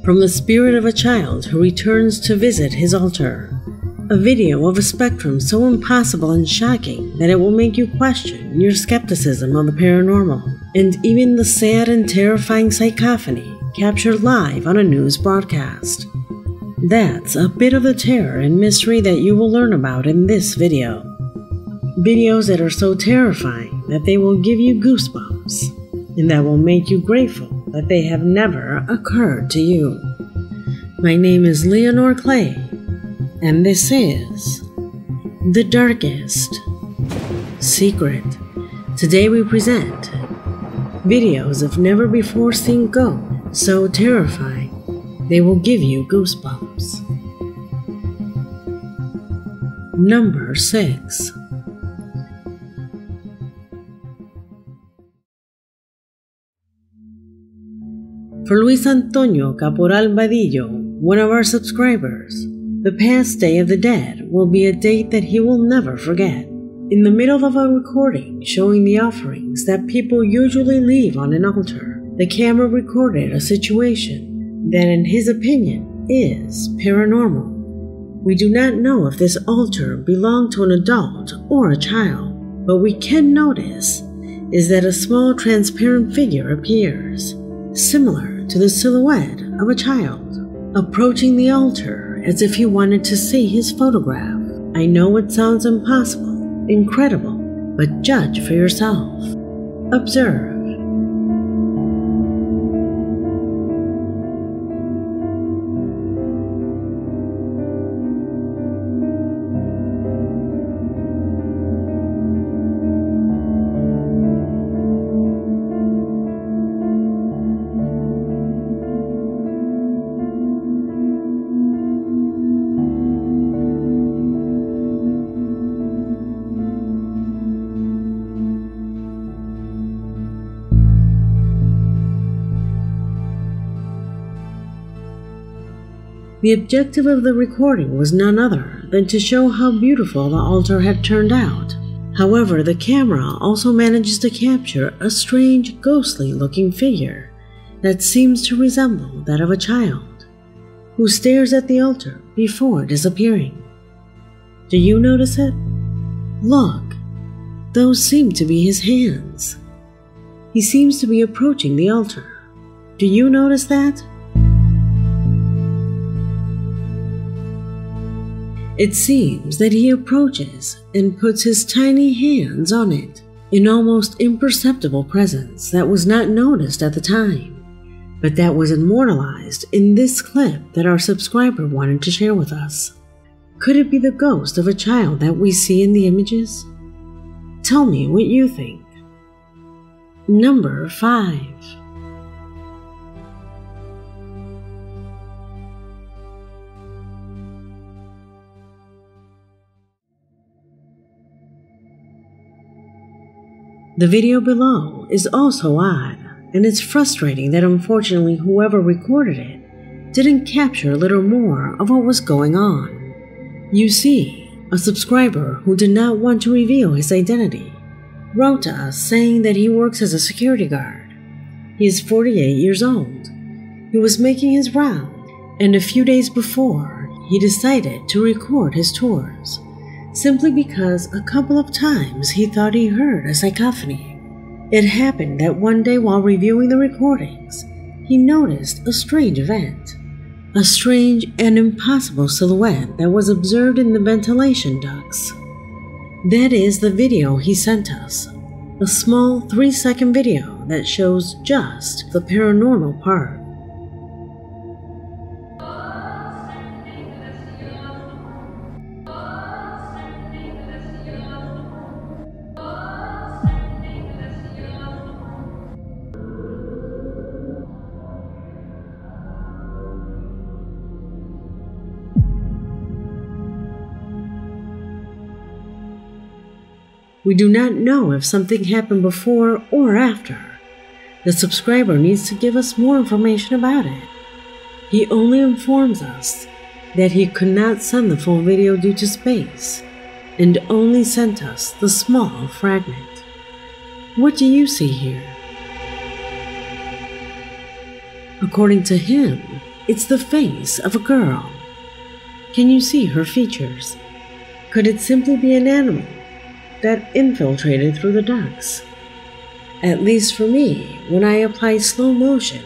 from the spirit of a child who returns to visit his altar. A video of a spectrum so impossible and shocking that it will make you question your skepticism of the paranormal, and even the sad and terrifying cacophony captured live on a news broadcast. That's a bit of the terror and mystery that you will learn about in this video. Videos that are so terrifying that they will give you goosebumps, and that will make you grateful that they have never occurred to you. My name is Leonore Clay, and this is The Darkest Secret. Today we present videos of never-before-seen ghosts so terrifying they will give you goosebumps. Number 6. For Luis Antonio Caporal Vadillo, one of our subscribers, the past Day of the Dead will be a date that he will never forget. In the middle of a recording showing the offerings that people usually leave on an altar, the camera recorded a situation that, in his opinion, is paranormal. We do not know if this altar belonged to an adult or a child, but we can notice is that a small transparent figure appears, similar to the silhouette of a child, approaching the altar as if he wanted to see his photograph. I know it sounds impossible, incredible, but judge for yourself. Observe. The objective of the recording was none other than to show how beautiful the altar had turned out. However, the camera also manages to capture a strange, ghostly-looking figure that seems to resemble that of a child, who stares at the altar before disappearing. Do you notice it? Look, those seem to be his hands. He seems to be approaching the altar. Do you notice that? It seems that he approaches and puts his tiny hands on it, an almost imperceptible presence that was not noticed at the time, but that was immortalized in this clip that our subscriber wanted to share with us. Could it be the ghost of a child that we see in the images? Tell me what you think. Number 5. The video below is also odd, and it's frustrating that unfortunately whoever recorded it didn't capture a little more of what was going on. You see, a subscriber who did not want to reveal his identity wrote to us saying that he works as a security guard. He is 48 years old. He was making his round, and a few days before, he decided to record his tours, simply because a couple of times he thought he heard a cacophony. It happened that one day while reviewing the recordings, he noticed a strange event. A strange and impossible silhouette that was observed in the ventilation ducts. That is the video he sent us, a small 3-second video that shows just the paranormal part. We do not know if something happened before or after. The subscriber needs to give us more information about it. He only informs us that he could not send the full video due to space, and only sent us the small fragment. What do you see here? According to him, It's the face of a girl. Can you see her features? Could it simply be an animal that infiltrated through the ducts? At least for me, when I apply slow motion,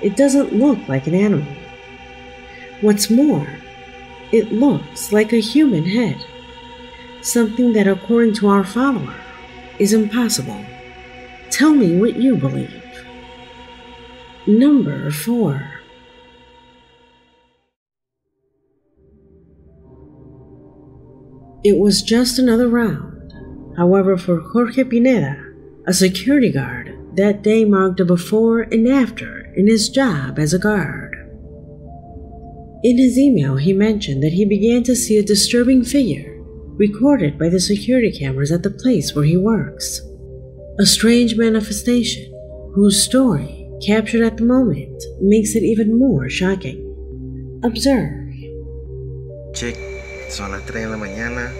it doesn't look like an animal. What's more, it looks like a human head, something that according to our follower is impossible. Tell me what you believe. Number 4. It was just another round. However, for Jorge Pineda, a security guard, that day marked a before and after in his job as a guard. In his email, he mentioned that he began to see a disturbing figure recorded by the security cameras at the place where he works. A strange manifestation whose story, captured at the moment, makes it even more shocking. Observe. Check, son las 3 de la mañana.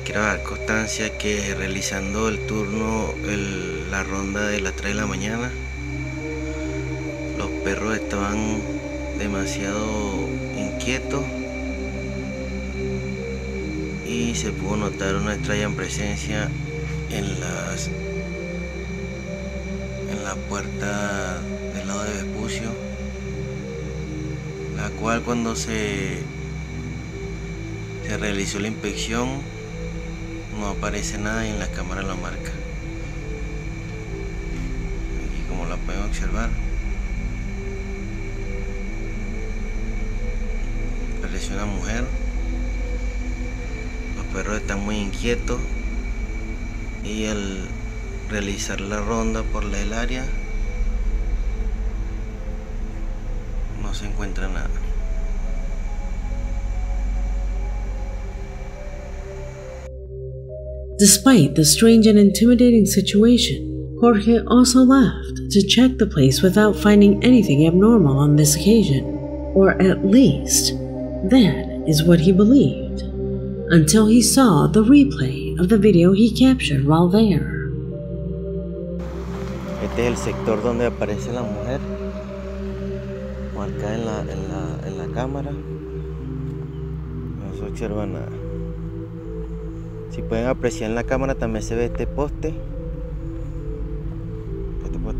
Quiero dar constancia que realizando el turno, la ronda de las 3 de la mañana, los perros estaban demasiado inquietos y se pudo notar una extraña presencia en la puerta del lado de Vespucio, la cual cuando se realizó la inspección no aparece nada y en la cámara lo marca. Aquí como la pueden observar, aparece una mujer. Los perros están muy inquietos y al realizar la ronda por el área no se encuentra nada. Despite the strange and intimidating situation, Jorge also left to check the place without finding anything abnormal on this occasion, or at least, that is what he believed, until he saw the replay of the video he captured while there. Este es el sector donde aparece la mujer, marcada en la cámara. No se observa nada. Si pueden apreciar en la cámara también se ve este poste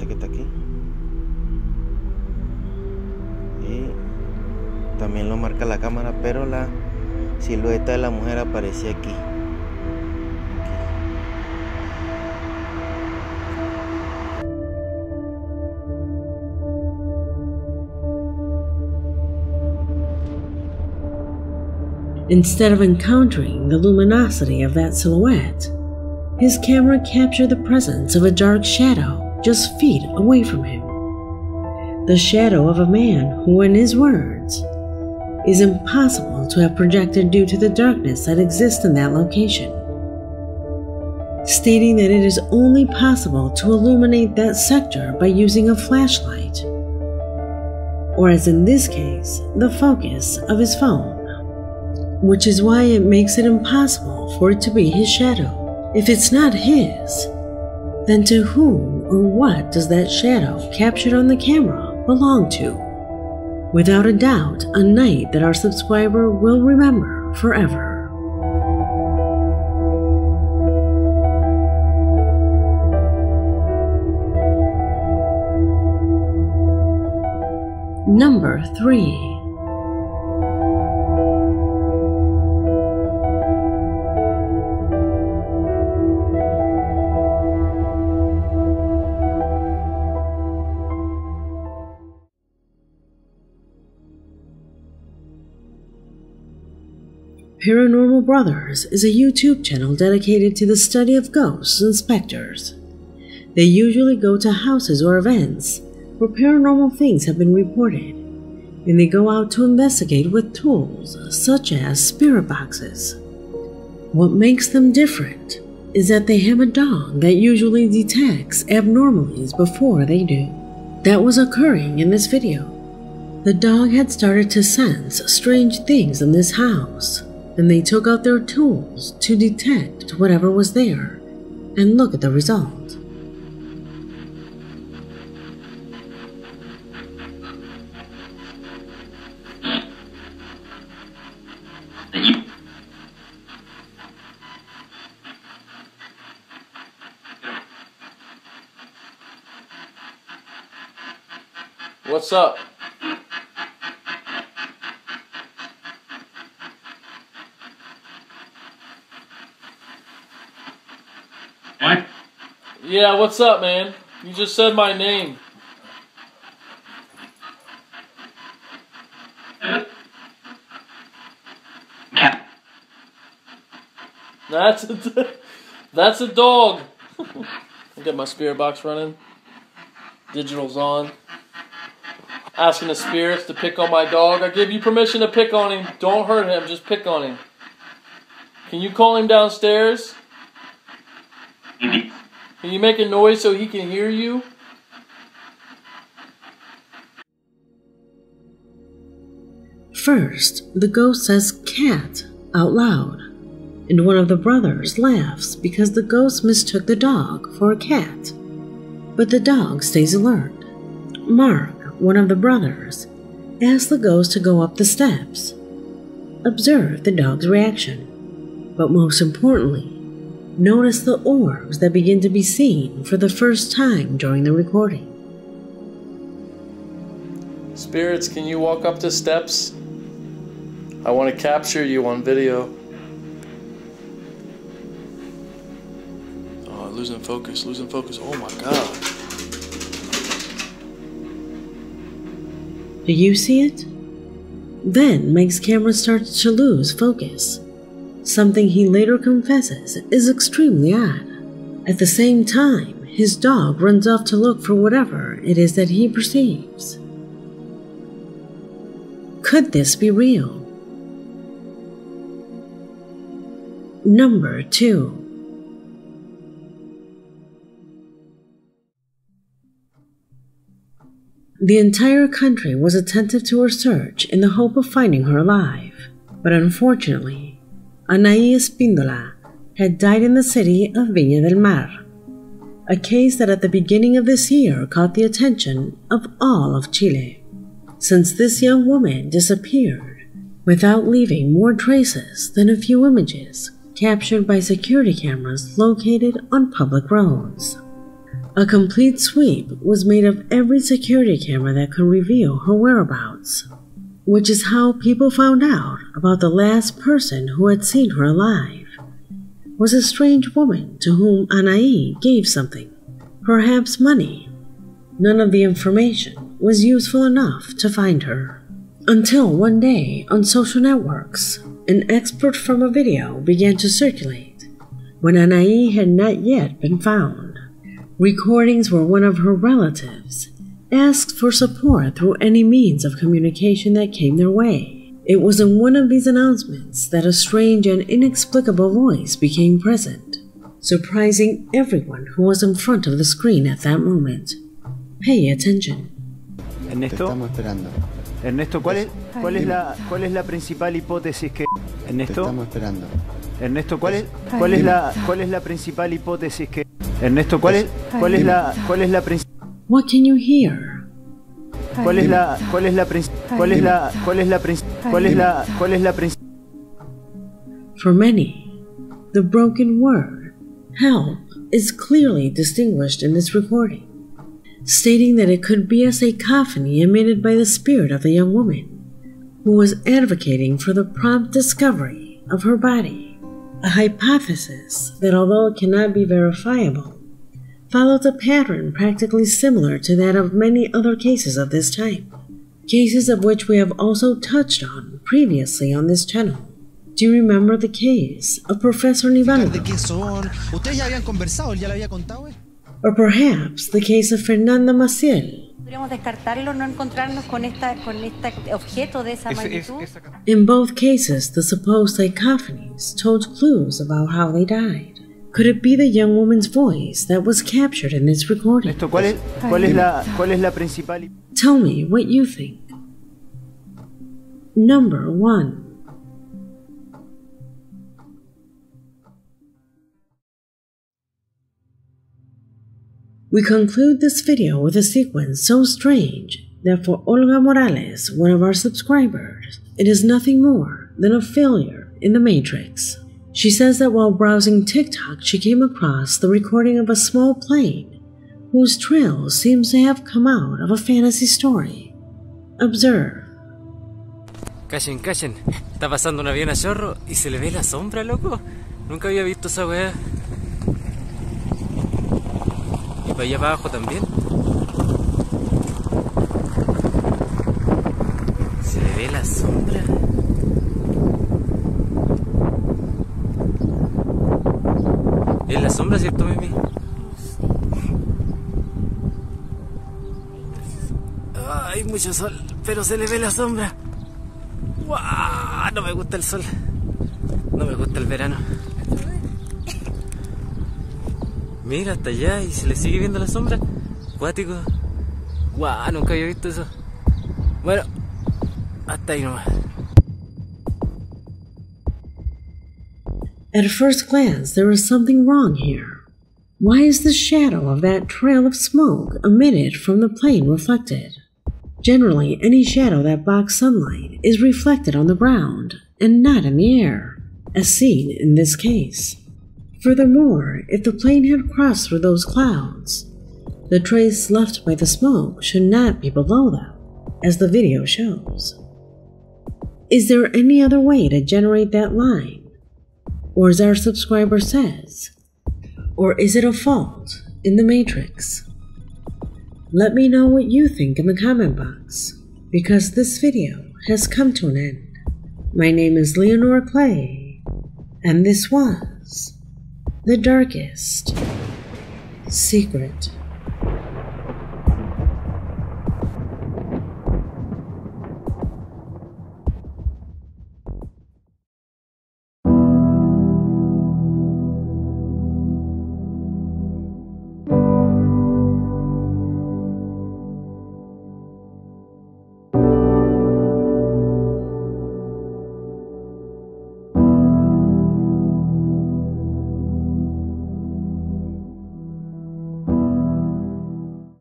que está aquí, y también lo marca la cámara, pero la silueta de la mujer aparece aquí. Instead of encountering the luminosity of that silhouette, his camera captured the presence of a dark shadow just feet away from him. The shadow of a man who, in his words, is impossible to have projected due to the darkness that exists in that location, stating that it is only possible to illuminate that sector by using a flashlight, or as in this case, the focus of his phone. Which is why it makes it impossible for it to be his shadow. If it's not his, then to whom or what does that shadow captured on the camera belong to? Without a doubt, a night that our subscriber will remember forever. Number 3. Paranormal Brothers is a YouTube channel dedicated to the study of ghosts and specters. They usually go to houses or events where paranormal things have been reported, and they go out to investigate with tools such as spirit boxes. What makes them different is that they have a dog that usually detects abnormalities before they do. That was occurring in this video. The dog had started to sense strange things in this house, and they took out their tools to detect whatever was there, and look at the result. What's up? What? Yeah, what's up, man? You just said my name. Cat. That's a dog. I'll get my spirit box running. Digital's on. Asking the spirits to pick on my dog. I give you permission to pick on him. Don't hurt him, just pick on him. Can you call him downstairs? Maybe. Can you make a noise so he can hear you? First, the ghost says cat out loud, and one of the brothers laughs because the ghost mistook the dog for a cat. But the dog stays alert. Mark, one of the brothers, asks the ghost to go up the steps. Observe the dog's reaction, but most importantly, notice the orbs that begin to be seen for the first time during the recording. Spirits, can you walk up the steps? I want to capture you on video. Oh, losing focus. Oh my god. Do you see it? Then Mike's camera starts to lose focus, something he later confesses is extremely odd. At the same time, his dog runs off to look for whatever it is that he perceives. Could this be real? Number 2. The entire country was attentive to her search in the hope of finding her alive, but unfortunately, Anaí Espíndola had died in the city of Viña del Mar, a case that at the beginning of this year caught the attention of all of Chile, since this young woman disappeared without leaving more traces than a few images captured by security cameras located on public roads. A complete sweep was made of every security camera that could reveal her whereabouts, which is how people found out about the last person who had seen her alive. Was a strange woman to whom Anaí gave something, perhaps money. None of the information was useful enough to find her. Until one day on social networks, an expert from a video began to circulate when Anaí had not yet been found. Recordings where one of her relatives asked for support through any means of communication that came their way. It was in one of these announcements that a strange and inexplicable voice became present, surprising everyone who was in front of the screen at that moment. Pay attention. Ernesto, Te estamos esperando. Ernesto, ¿cuál es la principal hipótesis que Ernesto? Te estamos esperando. Ernesto, ¿cuál es la principal hipótesis que Ernesto, ¿cuál es la principal? What can you hear? ¿Cuál es la principal? For many, the broken word help is clearly distinguished in this recording, stating that it could be a cacophony emitted by the spirit of the young woman who was advocating for the prompt discovery of her body, a hypothesis that, although it cannot be verifiable, follows a pattern practically similar to that of many other cases of this type, cases of which we have also touched on previously on this channel. Do you remember the case of Professor Nivaldo? ¿De qué son? ¿Ustedes ya habían conversado? ¿Ya le había contado? Or perhaps the case of Fernanda Maciel? Podríamos descartarlo, no encontrarnos con este objeto de esa magnitud. In both cases, the supposed cacophonies told clues about how they died. Could it be the young woman's voice that was captured in this recording? Ernesto, ¿cuál es la principal? Tell me what you think. Number 1. We conclude this video with a sequence so strange that for Olga Morales, one of our subscribers, it is nothing more than a failure in the Matrix. She says that while browsing TikTok, she came across the recording of a small plane whose trail seems to have come out of a fantasy story. Observe. Callen, callen. Está pasando un avión a chorro y se le ve la sombra, loco. Nunca había visto esa weá. Y para allá abajo también. Se le ve la sombra. ¿Es la sombra, cierto, Mimi? Hay mucho sol, pero se le ve la sombra. ¡Guau! No me gusta el sol. No me gusta el verano. Mira, hasta allá y se le sigue viendo la sombra. Cuático. ¡Guau! Nunca había visto eso. Bueno, hasta ahí nomás. At first glance, there is something wrong here. Why is the shadow of that trail of smoke emitted from the plane reflected? Generally, any shadow that blocks sunlight is reflected on the ground and not in the air, as seen in this case. Furthermore, if the plane had crossed through those clouds, the trace left by the smoke should not be below them, as the video shows. Is there any other way to generate that line? Or as our subscriber says, or is it a fault in the Matrix? Let me know what you think in the comment box, because this video has come to an end. My name is Leonore Clay, and this was The Darkest Secret.